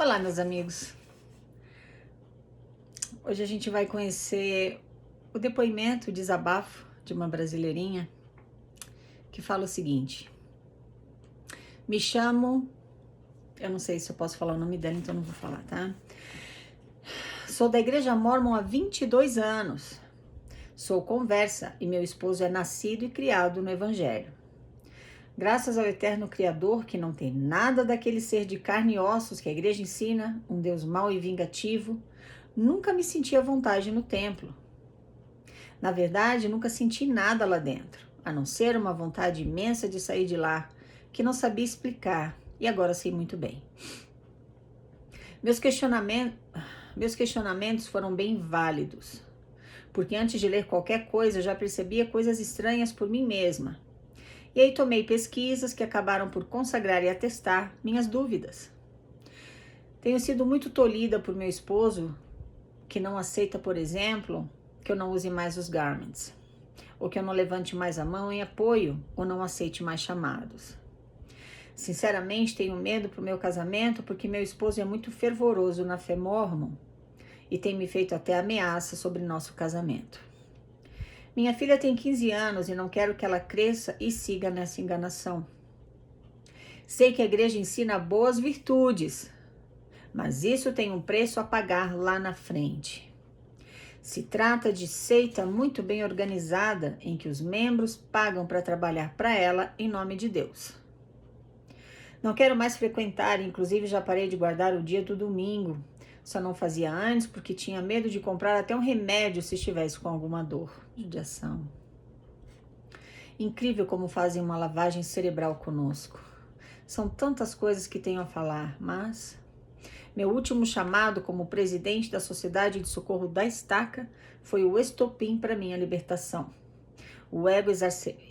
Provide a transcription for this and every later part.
Olá, meus amigos. Hoje a gente vai conhecer o depoimento, o desabafo de uma brasileirinha que fala o seguinte: me chamo, eu não sei se eu posso falar o nome dela, então não vou falar, tá? Sou da Igreja Mórmon há 22 anos. Sou conversa e meu esposo é nascido e criado no Evangelho. Graças ao eterno Criador, que não tem nada daquele ser de carne e ossos que a igreja ensina, um Deus mau e vingativo, nunca me senti à vontade no templo. Na verdade, nunca senti nada lá dentro, a não ser uma vontade imensa de sair de lá, que não sabia explicar, e agora sei muito bem. Meus questionamentos foram bem válidos, porque antes de ler qualquer coisa, já percebia coisas estranhas por mim mesma. E aí tomei pesquisas que acabaram por consagrar e atestar minhas dúvidas. Tenho sido muito tolhida por meu esposo, que não aceita, por exemplo, que eu não use mais os garments, ou que eu não levante mais a mão em apoio, ou não aceite mais chamados. Sinceramente, tenho medo pro meu casamento, porque meu esposo é muito fervoroso na fé mórmon e tem me feito até ameaça sobre nosso casamento. Minha filha tem 15 anos e não quero que ela cresça e siga nessa enganação. Sei que a igreja ensina boas virtudes, mas isso tem um preço a pagar lá na frente. Se trata de seita muito bem organizada, em que os membros pagam para trabalhar para ela em nome de Deus. Não quero mais frequentar, inclusive já parei de guardar o dia do domingo. Só não fazia antes porque tinha medo de comprar até um remédio se estivesse com alguma dor. Judiação. Incrível como fazem uma lavagem cerebral conosco. São tantas coisas que tenho a falar, mas meu último chamado como presidente da Sociedade de Socorro da Estaca foi o estopim para minha libertação. O ego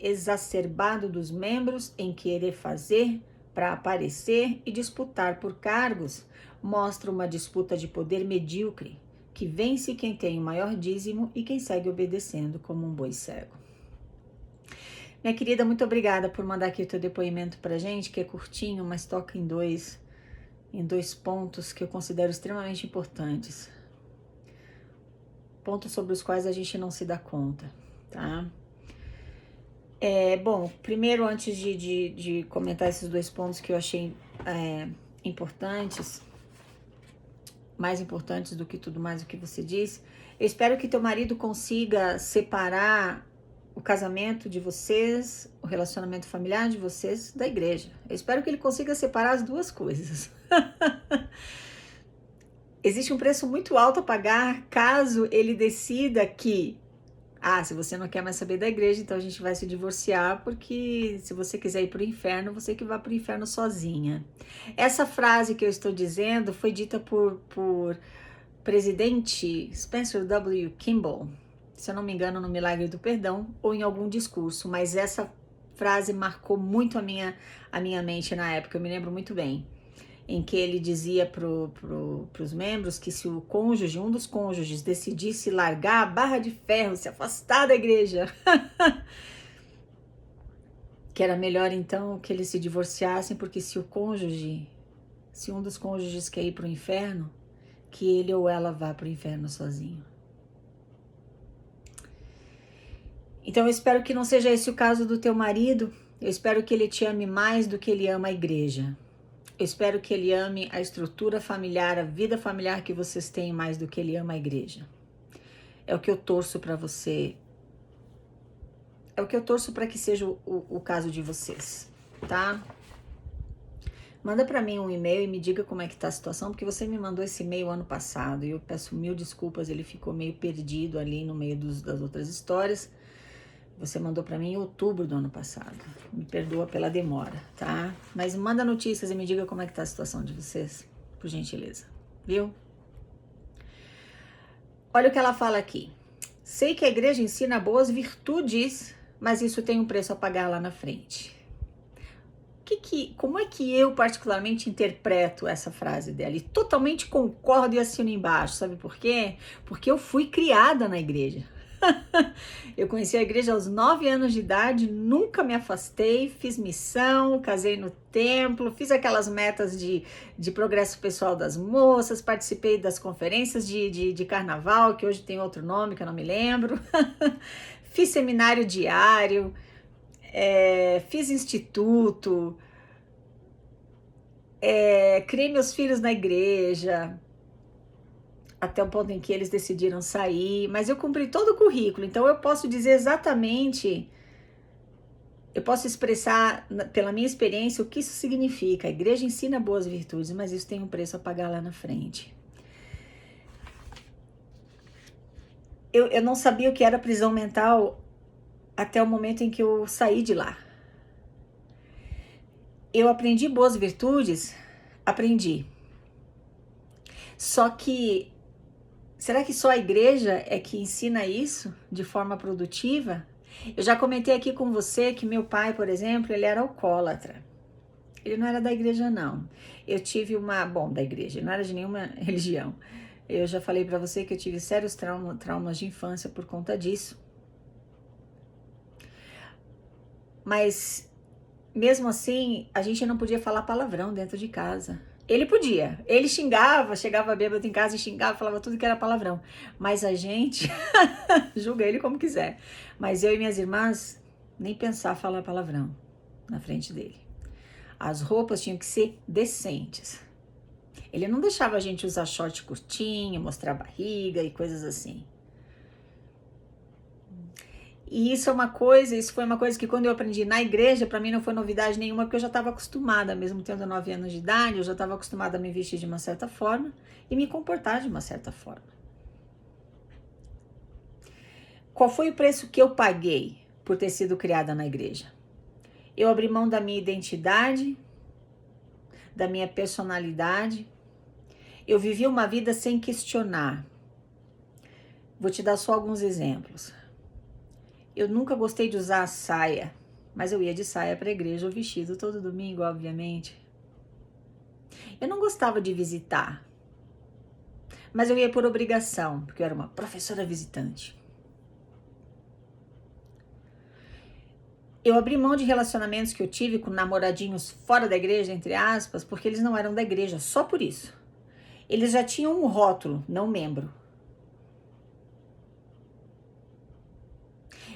exacerbado dos membros em querer fazer para aparecer e disputar por cargos mostra uma disputa de poder medíocre, que vence quem tem o maior dízimo e quem segue obedecendo como um boi cego. Minha querida, muito obrigada por mandar aqui o teu depoimento pra gente, que é curtinho, mas toca em dois pontos que eu considero extremamente importantes. Pontos sobre os quais a gente não se dá conta, tá? Bom, primeiro, antes de comentar esses dois pontos que eu achei importantes, mais importantes do que tudo mais o que você disse, eu espero que teu marido consiga separar o casamento de vocês, o relacionamento familiar de vocês da igreja. Eu espero que ele consiga separar as duas coisas. Existe um preço muito alto a pagar caso ele decida que se você não quer mais saber da igreja, então a gente vai se divorciar, porque se você quiser ir para o inferno, você que vai para o inferno sozinha. Essa frase que eu estou dizendo foi dita por presidente Spencer W. Kimball, se eu não me engano, no Milagre do Perdão, ou em algum discurso, mas essa frase marcou muito a minha mente na época, eu me lembro muito bem, em que ele dizia pros membros que se o cônjuge, um dos cônjuges, decidisse largar a barra de ferro, se afastar da igreja, que era melhor então que eles se divorciassem, porque se um dos cônjuges quer ir para o inferno, que ele ou ela vá para o inferno sozinho. Então eu espero que não seja esse o caso do teu marido, eu espero que ele te ame mais do que ele ama a igreja. Eu espero que ele ame a estrutura familiar, a vida familiar que vocês têm mais do que ele ama a igreja. É o que eu torço para você. É o que eu torço para que seja o caso de vocês, tá? Manda para mim um e-mail e me diga como é que tá a situação, porque você me mandou esse e-mail ano passado e eu peço mil desculpas, ele ficou meio perdido ali no meio das outras histórias. Você mandou para mim em outubro do ano passado. Me perdoa pela demora, tá? Mas manda notícias e me diga como é que tá a situação de vocês, por gentileza. Viu? Olha o que ela fala aqui. Sei que a igreja ensina boas virtudes, mas isso tem um preço a pagar lá na frente. Como é que eu particularmente interpreto essa frase dela? E totalmente concordo e assino embaixo, sabe por quê? Porque eu fui criada na igreja. Eu conheci a igreja aos 9 anos de idade, nunca me afastei, fiz missão, casei no templo, fiz aquelas metas de progresso pessoal das moças, participei das conferências de carnaval, que hoje tem outro nome que eu não me lembro, fiz seminário diário, fiz instituto, criei meus filhos na igreja, até o ponto em que eles decidiram sair, mas eu cumpri todo o currículo, então eu posso dizer exatamente, eu posso expressar pela minha experiência o que isso significa. A igreja ensina boas virtudes, mas isso tem um preço a pagar lá na frente. Eu não sabia o que era prisão mental até o momento em que eu saí de lá. Eu aprendi boas virtudes, aprendi. Só que será que só a igreja é que ensina isso de forma produtiva? Eu já comentei aqui com você que meu pai, por exemplo, ele era alcoólatra. Ele não era da igreja, não. Eu tive da igreja, não era de nenhuma religião. Eu já falei para você que eu tive sérios traumas de infância por conta disso. Mas, mesmo assim, a gente não podia falar palavrão dentro de casa. Ele podia, ele xingava, chegava bêbado em casa e xingava, falava tudo que era palavrão. Mas a gente, julga ele como quiser. Mas eu e minhas irmãs, nem pensar falar palavrão na frente dele. As roupas tinham que ser decentes. Ele não deixava a gente usar short curtinho, mostrar barriga e coisas assim. E isso foi uma coisa que quando eu aprendi na igreja, para mim não foi novidade nenhuma, porque eu já estava acostumada, mesmo tendo 9 anos de idade, eu já estava acostumada a me vestir de uma certa forma e me comportar de uma certa forma. Qual foi o preço que eu paguei por ter sido criada na igreja? Eu abri mão da minha identidade, da minha personalidade. Eu vivi uma vida sem questionar. Vou te dar só alguns exemplos. Eu nunca gostei de usar saia, mas eu ia de saia para a igreja, ou vestido todo domingo, obviamente. Eu não gostava de visitar, mas eu ia por obrigação, porque eu era uma professora visitante. Eu abri mão de relacionamentos que eu tive com namoradinhos fora da igreja, entre aspas, porque eles não eram da igreja, só por isso. Eles já tinham um rótulo, não membro.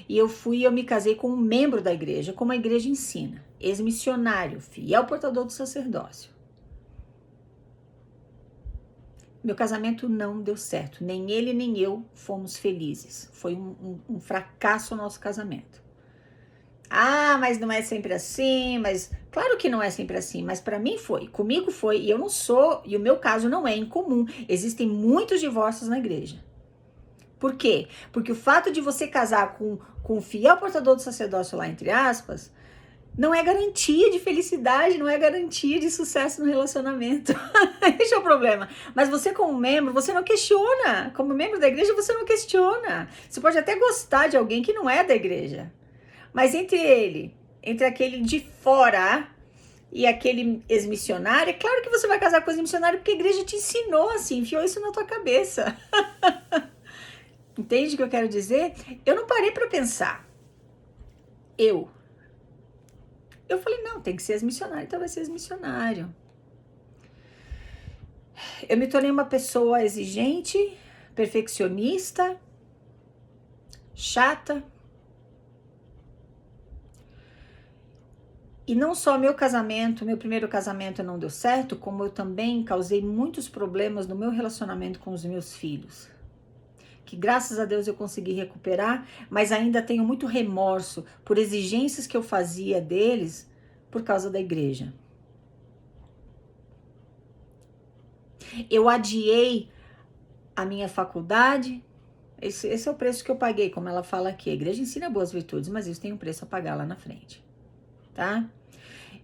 E eu me casei com um membro da igreja, como a igreja ensina, ex-missionário, fiel portador do sacerdócio. Meu casamento não deu certo, nem ele nem eu fomos felizes. Foi um fracasso o nosso casamento. Ah, mas não é sempre assim, mas claro que não é sempre assim, mas para mim foi, comigo foi, e eu não sou, e o meu caso não é incomum. Existem muitos divórcios na igreja. Por quê? Porque o fato de você casar com um fiel portador do sacerdócio lá, entre aspas, não é garantia de felicidade, não é garantia de sucesso no relacionamento. Esse é o problema. Mas você como membro, você não questiona. Como membro da igreja, você não questiona. Você pode até gostar de alguém que não é da igreja. Mas entre aquele de fora e aquele ex-missionário, é claro que você vai casar com ex-missionário porque a igreja te ensinou assim, enfiou isso na tua cabeça. Entende o que eu quero dizer? Eu não parei para pensar. Eu falei, não, tem que ser ex-missionário, então vai ser ex-missionário. Eu me tornei uma pessoa exigente, perfeccionista, chata. E não só meu primeiro casamento não deu certo, como eu também causei muitos problemas no meu relacionamento com os meus filhos. Que graças a Deus eu consegui recuperar, mas ainda tenho muito remorso por exigências que eu fazia deles por causa da igreja. Eu adiei a minha faculdade, esse é o preço que eu paguei, como ela fala aqui. A igreja ensina boas virtudes, mas isso tem um preço a pagar lá na frente, tá?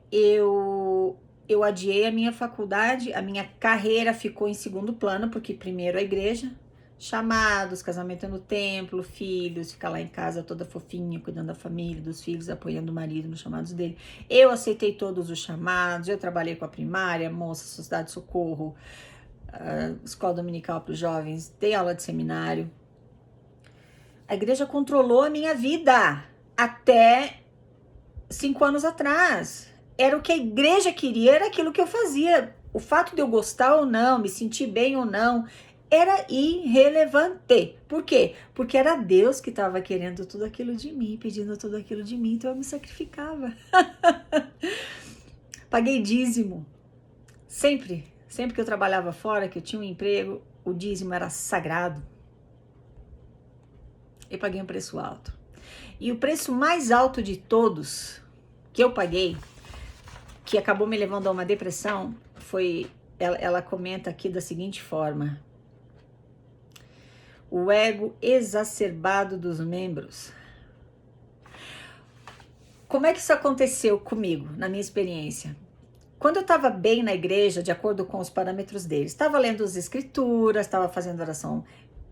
Eu adiei a minha faculdade, a minha carreira ficou em segundo plano, porque primeiro a igreja, chamados, casamento no templo, filhos, ficar lá em casa toda fofinha, cuidando da família, dos filhos, apoiando o marido nos chamados dele. Eu aceitei todos os chamados, eu trabalhei com a primária, moça, sociedade de socorro, escola dominical para os jovens, dei aula de seminário. A igreja controlou a minha vida até 5 anos atrás. Era o que a igreja queria, era aquilo que eu fazia. O fato de eu gostar ou não, me sentir bem ou não, era irrelevante. Por quê? Porque era Deus que estava querendo tudo aquilo de mim, pedindo tudo aquilo de mim, então eu me sacrificava. Paguei dízimo. Sempre que eu trabalhava fora, que eu tinha um emprego, o dízimo era sagrado. Eu paguei um preço alto. E o preço mais alto de todos que eu paguei, que acabou me levando a uma depressão, foi, ela comenta aqui da seguinte forma: o ego exacerbado dos membros. Como é que isso aconteceu comigo, na minha experiência? Quando eu estava bem na igreja, de acordo com os parâmetros deles, estava lendo as escrituras, estava fazendo oração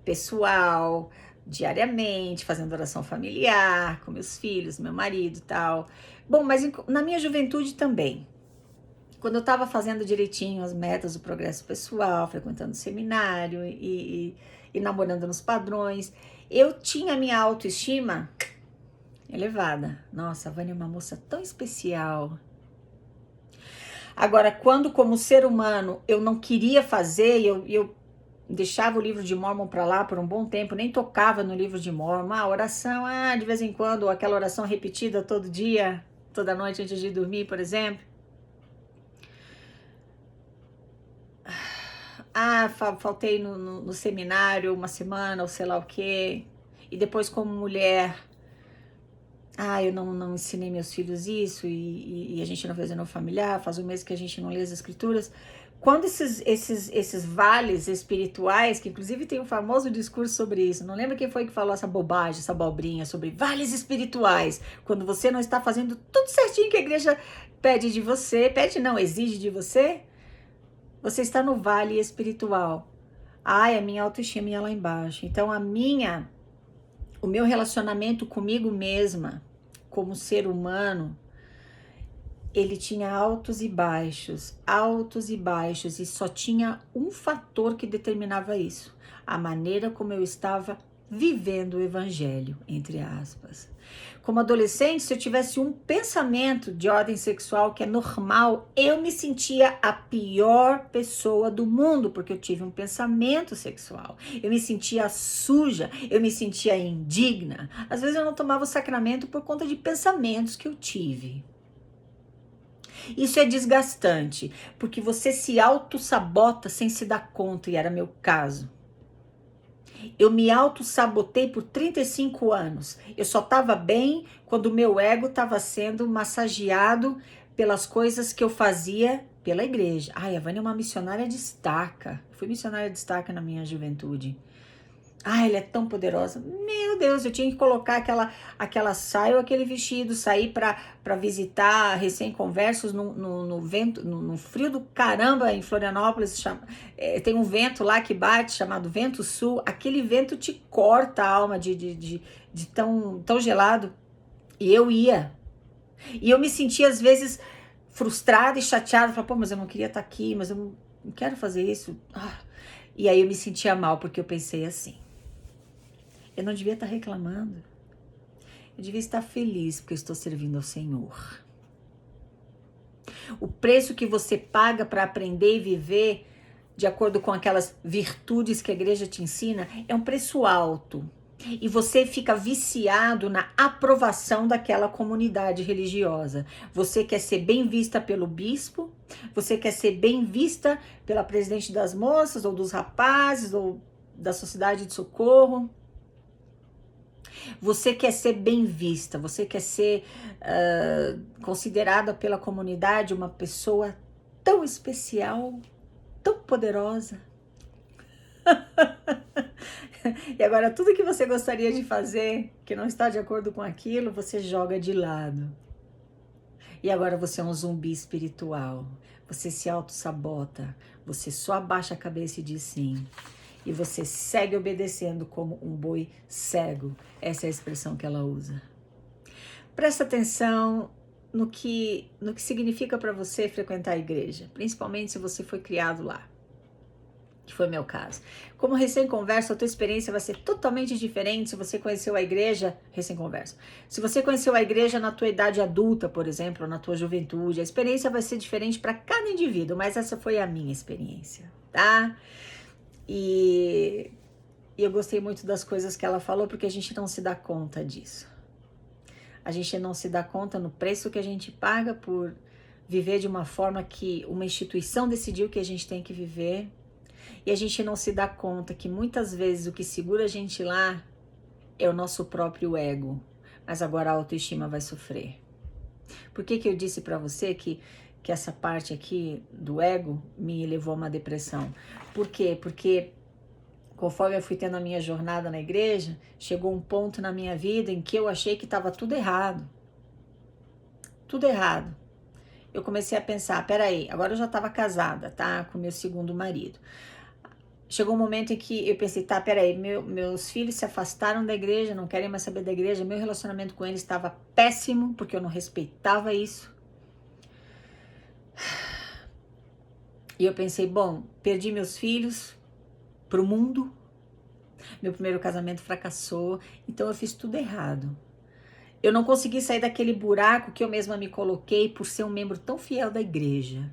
pessoal, diariamente, fazendo oração familiar, com meus filhos, meu marido e tal. Bom, mas na minha juventude também. Quando eu estava fazendo direitinho as metas do progresso pessoal, frequentando seminário e namorando nos padrões, eu tinha minha autoestima elevada. Nossa, a Vânia é uma moça tão especial. Agora, quando como ser humano eu não queria fazer, eu deixava o livro de Mórmon para lá por um bom tempo, nem tocava no livro de Mórmon, oração, de vez em quando, aquela oração repetida todo dia, toda noite antes de dormir, por exemplo. Faltei no seminário uma semana ou sei lá o quê, e depois como mulher, eu não ensinei meus filhos isso, e a gente não fez no familiar, faz um mês que a gente não lê as escrituras. Quando esses vales espirituais, que inclusive tem um famoso discurso sobre isso, não lembro quem foi que falou essa bobagem, essa abobrinha sobre vales espirituais, quando você não está fazendo tudo certinho que a igreja pede de você, pede não, exige de você, você está no vale espiritual. A minha autoestima ia lá embaixo. Então o meu relacionamento comigo mesma, como ser humano, ele tinha altos e baixos, e só tinha um fator que determinava isso: a maneira como eu estava vivendo o evangelho, entre aspas. Como adolescente, se eu tivesse um pensamento de ordem sexual que é normal, eu me sentia a pior pessoa do mundo, porque eu tive um pensamento sexual. Eu me sentia suja, eu me sentia indigna. Às vezes eu não tomava o sacramento por conta de pensamentos que eu tive. Isso é desgastante, porque você se auto-sabota sem se dar conta, e era meu caso. Eu me auto-sabotei por 35 anos. Eu só estava bem quando o meu ego estava sendo massageado pelas coisas que eu fazia pela igreja. A Vânia é uma missionária destaca. Fui missionária destaca na minha juventude. Ela é tão poderosa. Meu Deus, eu tinha que colocar aquela saia ou aquele vestido, sair para visitar recém-conversos no vento, no frio do caramba em Florianópolis. Tem um vento lá que bate, chamado vento sul. Aquele vento te corta a alma de tão gelado. E eu ia. E eu me sentia, às vezes, frustrada e chateada. Falava, mas eu não queria estar aqui, mas eu não quero fazer isso. E aí eu me sentia mal, porque eu pensei assim: eu não devia estar reclamando. Eu devia estar feliz porque eu estou servindo ao Senhor. O preço que você paga para aprender e viver de acordo com aquelas virtudes que a igreja te ensina é um preço alto. E você fica viciado na aprovação daquela comunidade religiosa. Você quer ser bem vista pelo bispo, você quer ser bem vista pela presidente das moças, ou dos rapazes, ou da sociedade de socorro. Você quer ser bem vista, você quer ser considerada pela comunidade uma pessoa tão especial, tão poderosa. E agora tudo que você gostaria de fazer, que não está de acordo com aquilo, você joga de lado. E agora você é um zumbi espiritual. Você se auto-sabota, você só abaixa a cabeça e diz sim. E você segue obedecendo como um boi cego. Essa é a expressão que ela usa. Presta atenção no que significa para você frequentar a igreja, principalmente se você foi criado lá. que foi meu caso. Como recém-converso, a tua experiência vai ser totalmente diferente se você conheceu a igreja, recém-converso. Se você conheceu a igreja na tua idade adulta, por exemplo, ou na tua juventude, a experiência vai ser diferente para cada indivíduo, mas essa foi a minha experiência, tá? E eu gostei muito das coisas que ela falou, porque a gente não se dá conta disso. A gente não se dá conta no preço que a gente paga por viver de uma forma que uma instituição decidiu que a gente tem que viver. E a gente não se dá conta que muitas vezes o que segura a gente lá é o nosso próprio ego. Mas agora a autoestima vai sofrer. Por que eu disse para você que essa parte aqui do ego me levou a uma depressão? Por quê? Porque conforme eu fui tendo a minha jornada na igreja, chegou um ponto na minha vida em que eu achei que estava tudo errado. Tudo errado. Eu comecei a pensar, peraí, agora eu já estava casada, tá? Com meu segundo marido. Chegou um momento em que eu pensei, tá, peraí, meus filhos se afastaram da igreja, não querem mais saber da igreja, meu relacionamento com eles estava péssimo, porque eu não respeitava isso. E eu pensei, bom, perdi meus filhos pro mundo, meu primeiro casamento fracassou, então eu fiz tudo errado. Eu não consegui sair daquele buraco que eu mesma me coloquei por ser um membro tão fiel da igreja.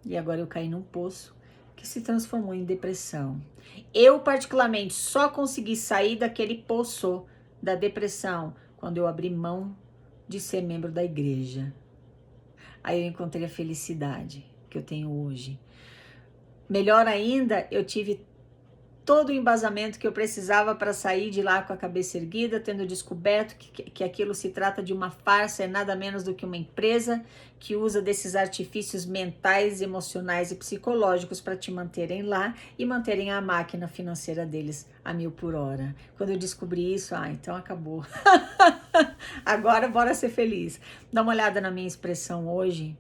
E agora eu caí num poço que se transformou em depressão. Eu, particularmente, só consegui sair daquele poço da depressão quando eu abri mão de ser membro da igreja. Aí eu encontrei a felicidade que eu tenho hoje. Melhor ainda, eu tive todo o embasamento que eu precisava para sair de lá com a cabeça erguida, tendo descoberto que aquilo se trata de uma farsa, é nada menos do que uma empresa que usa desses artifícios mentais, emocionais e psicológicos para te manterem lá e manterem a máquina financeira deles a 1000 por hora. Quando eu descobri isso, então acabou. Agora bora ser feliz. Dá uma olhada na minha expressão hoje,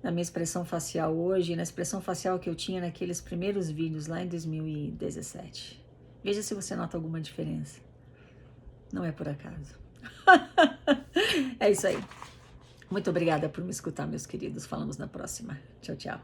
na minha expressão facial hoje, na expressão facial que eu tinha naqueles primeiros vídeos lá em 2017. Veja se você nota alguma diferença. Não é por acaso. É isso aí. Muito obrigada por me escutar, meus queridos. Falamos na próxima. Tchau, tchau.